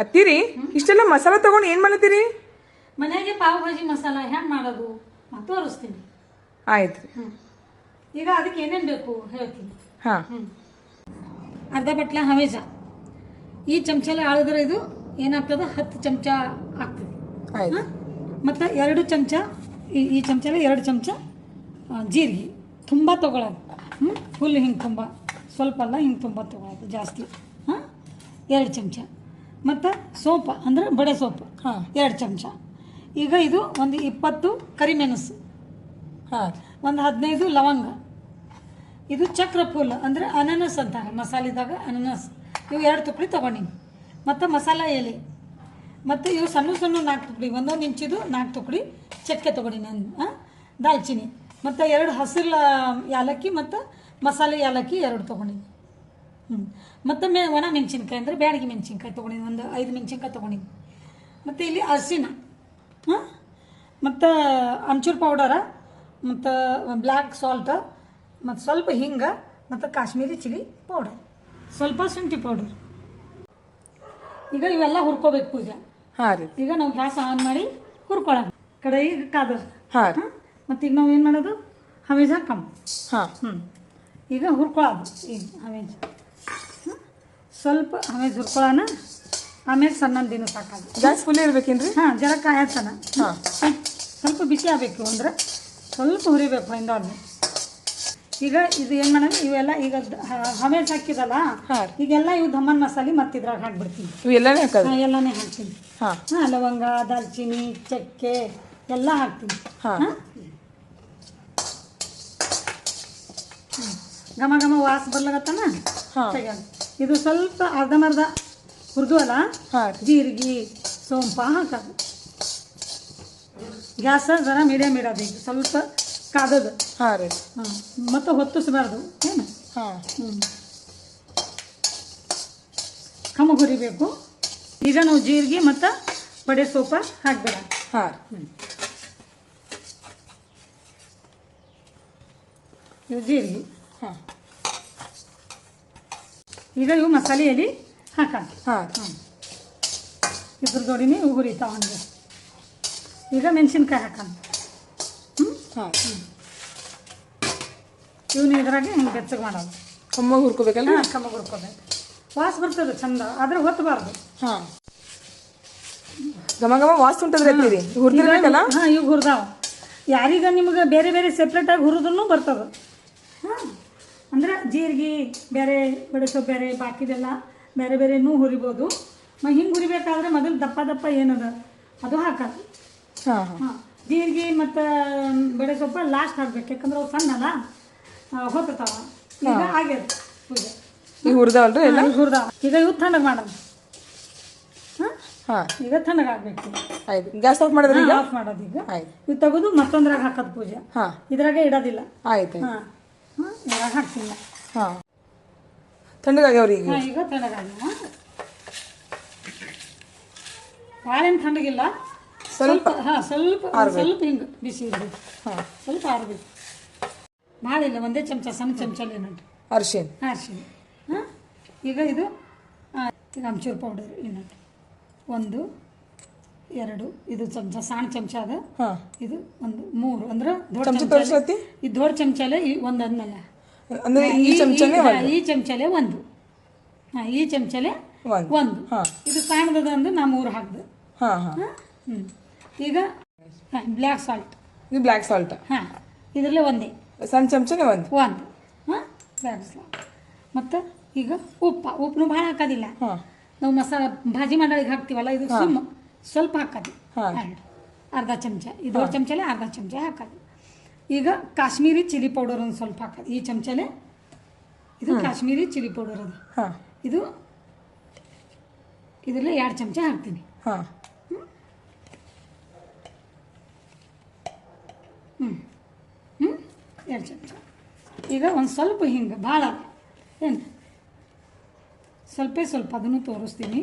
ಅತ್ತಿರಿ ಇಷ್ಟೆಲ್ಲ ಮಸಾಲ ತಗೊಂಡು ಏನು ಮಾಡತ್ತೀರಿ? ಮನೆಗೆ ಪಾವ್ ಭಾಜಿ ಮಸಾಲ ಹೆಂಗೆ ಮಾಡೋದು ತೋರಿಸ್ತೀನಿ. ಆಯ್ತು ರೀ. ಈಗ ಅದಕ್ಕೆ ಏನೇನು ಬೇಕು ಹೇಳ್ತೀನಿ. ಹಾಂ, ಅರ್ಧ ಬಟ್ಲ ಹವೇಜ. ಈ ಚಮಚಲ್ಲಿ ಆಳಿದ್ರೆ ಇದು ಏನಾಗ್ತದೆ 10 ಚಮಚ ಆಗ್ತದೆ. ಆಯ್ತು. ಮತ್ತು 2 ಚಮಚ ಈ ಚಮಚಲ್ಲಿ 2 ಚಮಚ ಜೀರಿಗೆ ತುಂಬ ತೊಗೊಳೋದು. ಫುಲ್ ಹಿಂಗೆ ತುಂಬ ಸ್ವಲ್ಪ ಅಲ್ಲ, ಹಿಂಗೆ ತುಂಬ ತೊಗೊಳೋದು ಜಾಸ್ತಿ. 2 ಚಮಚ. ಮತ್ತು ಸೋಂಪು ಅಂದರೆ ಬಡೆ ಸೋಂಪು 2 ಚಮಚ. ಈಗ ಇದು ಒಂದು 20 ಕರಿಮೆಣಸು, ಒಂದು 15 ಲವಂಗ. ಇದು ಚಕ್ರ ಫುಲ್ ಅಂದರೆ ಅನಾನಸ್ ಅಂತಾರೆ ಮಸಾಲೆದಾಗ, ಅನಾನಸ್. ಇವು 2 ತುಪ್ಪಡಿ ತೊಗೊಂಡಿನಿ. ಮತ್ತು ಮಸಾಲ ಎಲೆ ಮತ್ತು ಇವು ಸಣ್ಣ ಸಣ್ಣ 4 ತುಪ್ಪಡಿ, 1 ಇಂಚಿದು 4 ತುಪ್ಪಡಿ ಚಕ್ಕೆ ತೊಗೊಂಡಿನಿ. ದಾಲ್ಚಿನಿ ಮತ್ತು 2 ಹಸಿರು ಯಾಲಕ್ಕಿ ಮತ್ತು ಮಸಾಲೆ ಯಾಲಕ್ಕಿ 2 ತೊಗೊಂಡಿನಿ. ಮತ್ತು ಒಣ ಮೆಣಸಿನ್ಕಾಯಿ ಅಂದರೆ ಬ್ಯಾಡಗಿ ಮೆಣಸಿನ್ಕಾಯಿ ತೊಗೊಂಡಿನಿ, ಒಂದು 5 ಮೆಣಸಿನ್ಕಾಯಿ ತೊಗೊಂಡಿನಿ. ಮತ್ತು ಇಲ್ಲಿ ಅರಿಶಿನ, ಮತ್ತು ಅಮ್ಚೂರ್ ಪೌಡರ, ಮತ್ತು ಬ್ಲ್ಯಾಕ್ ಸಾಲ್ಟ, ಮತ್ತು ಸ್ವಲ್ಪ ಹಿಂಗೆ, ಮತ್ತು ಕಾಶ್ಮೀರಿ ಚಿಲ್ಲಿ ಪೌಡರ್, ಸ್ವಲ್ಪ ಶುಂಠಿ ಪೌಡರ್. ಈಗ ಇವೆಲ್ಲ ಹುರ್ಕೋಬೇಕು ಪೂಜೆ. ಈಗ ನಾವು ಗ್ಯಾಸ್ ಆನ್ ಮಾಡಿ ಹುರ್ಕೊಳ್ಳೋಣ. ಕಡಾಯಿ ಕಾದ. ಮತ್ತು ಈಗ ನಾವು ಏನು ಮಾಡೋದು, ಹವೇಜ ಹಾಕಮ್ಮ. ಈಗ ಹುರ್ಕೊಳ್ಳೋದು. ಈಗ ಹವೇಜ ಸ್ವಲ್ಪ ಹವೇಜ ಹುರ್ಕೊಳ್ಳೋಣ. ಆಮೇಲೆ ಸಣ್ಣ ದಿನ ಸಾಕೋದು. ಗ್ಯಾಸ್ ಫುಲ್ ಇರ್ಬೇಕೇನ್ರಿ? ಜರ ಕಾಯತ್ತನ ಸ್ವಲ್ಪ ಬಿಸಿ ಆಗಬೇಕು, ಅಂದ್ರೆ ಸ್ವಲ್ಪ ಹುರಿಬೇಕು ಹಿಂದಾದ್ಮೇಲೆ. ಈಗ ಇದು ಏನು ಮಾಡೋದು, ಇವೆಲ್ಲ ಈಗ ಹವೇಜ್ ಹಾಕಿದಲ್ಲ, ಈಗೆಲ್ಲ ಇವು ಧಮ್ಮನ್ ಮಸಾಲೆ ಮತ್ತು ಇದ್ರಾಗ ಹಾಕ್ಬಿಡ್ತೀನಿ. ಎಲ್ಲನೇ ಹಾಕೋದು? ಎಲ್ಲನೇ ಹಾಕ್ತೀನಿ. ಲವಂಗ, ದಾಲ್ಚಿನಿ, ಚಕ್ಕೆ ಎಲ್ಲ ಹಾಕ್ತೀನಿ. ಘಮ ಘಮ ವಾಸ ಬರ್ಲಾಗತ್ತನ. ಇದು ಸ್ವಲ್ಪ ಅರ್ಧಮರ್ಧ ಹುರಿದು ಅಲ್ಲ, ಜೀರಿಗೆ ಸೋಂಪ ಹಾಕೋದು. ಗ್ಯಾಸ ಜರ ಮೀಡಿಯಮ್ ಇಡೋದು. ಈಗ ಸ್ವಲ್ಪ ಕಾದದು. ಮತ್ತು ಹೊತ್ತಿಸ್ಬಾರ್ದು ಏನು. ಕಮ್ಮ ಹುರಿಬೇಕು. ಈಗ ನಾವು ಜೀರಿಗೆ ಮತ್ತು ಬಡೆ ಸೋಪ ಹಾಕ್ಬೇಡ. ಇವು ಜೀರಿಗೆ. ಈಗ ಇವು ಮಸಾಲೆಯಲ್ಲಿ ಹಾಕೋದು. ಇದ್ರ ಜೋಡಿನೇ ಇವು ಹುರಿತಾವ ಹಂಗೆ. ಈಗ ಮೆಣಸಿನ್ಕಾಯಿ ಹಾಕೋಣ. ಇವನ್ನ ಇದ್ರಾಗೆ ಹಿಂಗೆ ಬೆಚ್ಚಗೆ ಮಾಡೋದು. ಕಮ್ಮಾಗಿ ಹುರ್ಕೋಬೇಕಲ್ಲ? ಕಮ್ಮಾಗಿ ಹುರ್ಕೋಬೇಕು. ವಾಸ ಬರ್ತದೆ ಚಂದ, ಆದರೆ ಹೊತ್ತಬಾರ್ದು. ಘಮ ಘಮ ವಾಸ ಉಂಟದ್ರಿ ಅಂತೀರಿ? ಹುರಿದಿರ್ಬೇಕಲ್ಲ? ಇವು ಹುರಿದಾವ. ಯಾರೀಗ ನಿಮ್ಗೆ ಬೇರೆ ಬೇರೆ ಸೆಪ್ರೇಟಾಗಿ ಹುರಿದ್ರೂ ಬರ್ತದೆ. ಅಂದ್ರೆ ಜೀರಿಗೆ ಬೇರೆ, ಬಡೆ ಸೊಪ್ಪು ಬೇರೆ, ಬಾಕಿದೆಲ್ಲ ಬೇರೆ ಬೇರೆನೂ ಹುರಿಬೋದು. ಹಿಂಗೆ ಹುರಿಬೇಕಾದ್ರೆ ಮೊದಲು ದಪ್ಪ ದಪ್ಪ ಏನದ ಅದು ಹಾಕೋದು. ಜೀರಿಗೆ ಮತ್ತು ಬಡೆ ಸೊಪ್ಪು ಲಾಸ್ಟ್ ಹಾಕ್ಬೇಕು, ಯಾಕಂದ್ರೆ ಅವು ಸಣ್ಣ ಅಲ್ಲ, ಹೊತ್ತಾವ. ಈಗ ಆಗ್ಯದ ಪೂಜೆ. ಈಗ ಹುರಿದಾವಲ್ರಿ ಎಲ್ಲ? ಹುರಿದಾವ. ಈಗ ಇವು ತಣ್ಣಗೆ ಮಾಡೋದು. ಈಗ ತಣ್ಣಗೆ ಆಗ್ಬೇಕು. ಆಯ್ತು. ಗ್ಯಾಸ್ ಆಫ್ ಮಾಡಿದ್ರೆ ಈಗ ಆಫ್ ಮಾಡೋದು. ಈಗ ಇದು ತೆಗೆದು ಮತ್ತೊಂದ್ರಾಗ ಹಾಕೋದು ಪೂಜೆ. ಇದ್ರಾಗೆ ಇಡೋದಿಲ್ಲ. ಆಯ್ತು. ಇದ್ರಾಗ ಹಾಕ್ತಿಲ್ಲ. ತಣ್ಣಗಾಗ್ಯಾವ್ರಿ ಈಗ? ಈಗ ತಣ್ಣಗಾಗ್ಯಾವ. ಭಾಳೇನು ತಣ್ಣಗಿಲ್ಲ, ಸ್ವಲ್ಪ ಸ್ವಲ್ಪ ಸ್ವಲ್ಪ ಹಿಂಗೆ ಬಿಸಿ ಇರಬೇಕು. ಸ್ವಲ್ಪ ಆರಬೇಕು, ಭಾಳ ಇಲ್ಲ. ಒಂದೇ ಚಮಚ, ಸಣ್ಣ ಚಮಚಲ್ಲಿ ಏನುಂಟು ಅರಿಶಿನ. ಈಗ ಇದು ಈಗ ಅಮ್ಚೂರ್ ಪೌಡರ್ ಏನುಂಟು 1 2 ಇದು ಚಮಚ, ಸಣ್ಣ ಚಮಚ ಅದ. ಇದು 1 3 ಅಂದ್ರೆ ದೊಡ್ಡ ಚಮಚ. ಈ ದೊಡ್ಡ ಚಮಚಲ್ಲೇ ಒಂದು ಅಂದಲ್ಲ, ಅಂದ್ರೆ ಈ ಚಮಚಲೇ 1. ಈ ಚಮಚಲೇ 1. ಈ ಚಮಚಲೇ 1. ಇದು ಸಣ್ಣದ ಅಂದ್ರೆ ನಾ 3 ಹಾಕ್ದೆ. ಈಗ ಬ್ಲ್ಯಾಕ್ ಸಾಲ್ಟ್. ಇದು ಬ್ಲ್ಯಾಕ್ ಸಾಲ್ಟ್. ಇದರಲ್ಲೇ ಒಂದೇ ಸಣ್ಣ ಚಮಚನೇ 1. Black salt. ಮತ್ತು ಈಗ ಉಪ್ಪು ಭಾಳ ಹಾಕೋದಿಲ್ಲ. ನಾವು ಮಸಾಲ ಭಾಜಿ ಮಾಡೋಳಿಗೆ ಹಾಕ್ತೀವಲ್ಲ, ಇದು ಸ್ವಲ್ಪ ಹಾಕೋದು. ಅರ್ಧ ಚಮಚ. ಇದು ದೊಡ್ಡ ಚಮಚಲೇ ಅರ್ಧ ಚಮಚ ಹಾಕೋದು. ಈಗ ಕಾಶ್ಮೀರಿ ಚಿಲ್ಲಿ ಪೌಡರ್ ಒಂದು ಸ್ವಲ್ಪ ಹಾಕೋದು. ಈ ಚಮಚಲೇ ಇದು ಕಾಶ್ಮೀರಿ ಚಿಲ್ಲಿ ಪೌಡರ್ ಅದು. ಇದು ಇದರಲ್ಲೇ 2 ಚಮಚ ಹಾಕ್ತೀನಿ. 2 ಚಮಚ. ಈಗ ಒಂದು ಸ್ವಲ್ಪ ಹಿಂಗೆ, ಭಾಳ ಏನು ಸ್ವಲ್ಪ ಅದನ್ನು ತೋರಿಸ್ತೀನಿ.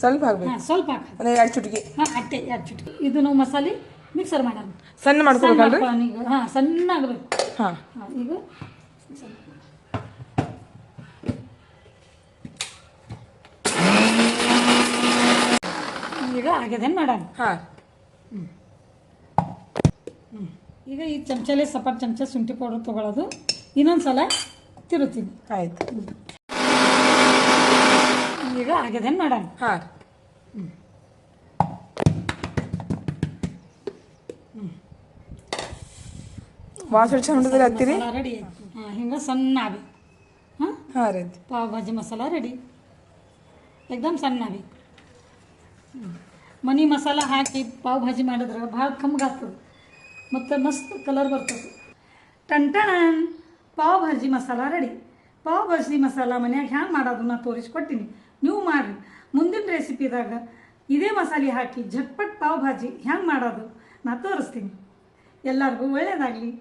ಸ್ವಲ್ಪ ಹಾಕ್ಬೇಕು. ಸ್ವಲ್ಪ ಹಾಕೋದು. 2 ಚುಟುಕಿ. ಅಟ್ಟೆ 2 ಚುಟುಕಿ. ಇದು ನಾವು ಮಸಾಲೆ ಮಿಕ್ಸರ್ ಮಾಡೋಣ. ಸಣ್ಣ ಮಾಡ್ಕೊಬೇಕಲ್ರಿ? ಈಗ ಸಣ್ಣ ಆಗಬೇಕು. ಈಗ ಆಗ್ಯದೇನು ಮೇಡಮ್? ಹಾಂ. ಈಗ ಈ ಚಮಚಲ್ಲೇ ಸಪಾಟ್ ಚಮಚ ಶುಂಠಿ ಪೌಡರ್ ತೊಗೊಳೋದು. ಇನ್ನೊಂದು ಸಲ ತಿರುತ್ತೀನಿ. ಆಯ್ತು. ಈಗ ಆಗ್ಯದೇನು ಮೇಡಮ್? ಹಾಂ. ವಾಸನೆ ಚಂದ ಹತ್ತಿರಿ. ರೆಡಿ ಆಯ್ತು. ಹಾಂ, ಹಿಂಗೆ ಸಣ್ಣ ಆಗಿ. ಹಾಂ ಹಾಂ ರೀ. ಪಾವ್ ಭಾಜಿ ಮಸಾಲ ರೆಡಿ. ಏಕದಮ್ ಸಣ್ಣ ಆಗಿ. ಮನಿ ಮಸಾಲ ಹಾಕಿ ಪಾವ್ ಭಾಜಿ ಮಾಡಿದ್ರೆ ಭಾಳ ಕಮ್ಗಾಗ್ತದೆ ಮತ್ತು ಮಸ್ತ್ ಕಲರ್ ಬರ್ತದೆ. ಟನ್ ಪಾವ್ ಭಾಜಿ ಮಸಾಲ ರೆಡಿ. ಪಾವ್ ಭಾಜಿ ಮಸಾಲ ಮನ್ಯಾಗ ಹ್ಯಾಂಗೆ ಮಾಡೋದು ನಾ ತೋರಿಸ್ಕೊಡ್ತೀನಿ, ನೀವು ಮಾಡಿರಿ. ಮುಂದಿನ ರೆಸಿಪಿದಾಗ ಇದೇ ಮಸಾಲೆ ಹಾಕಿ ಝಟ್ಪಟ್ ಪಾವ್ ಭಾಜಿ ಹ್ಯಾಂಗೆ ಮಾಡೋದು ನಾ ತೋರಿಸ್ತೀನಿ. ಎಲ್ಲರಿಗೂ ಒಳ್ಳೆಯದಾಗಲಿ.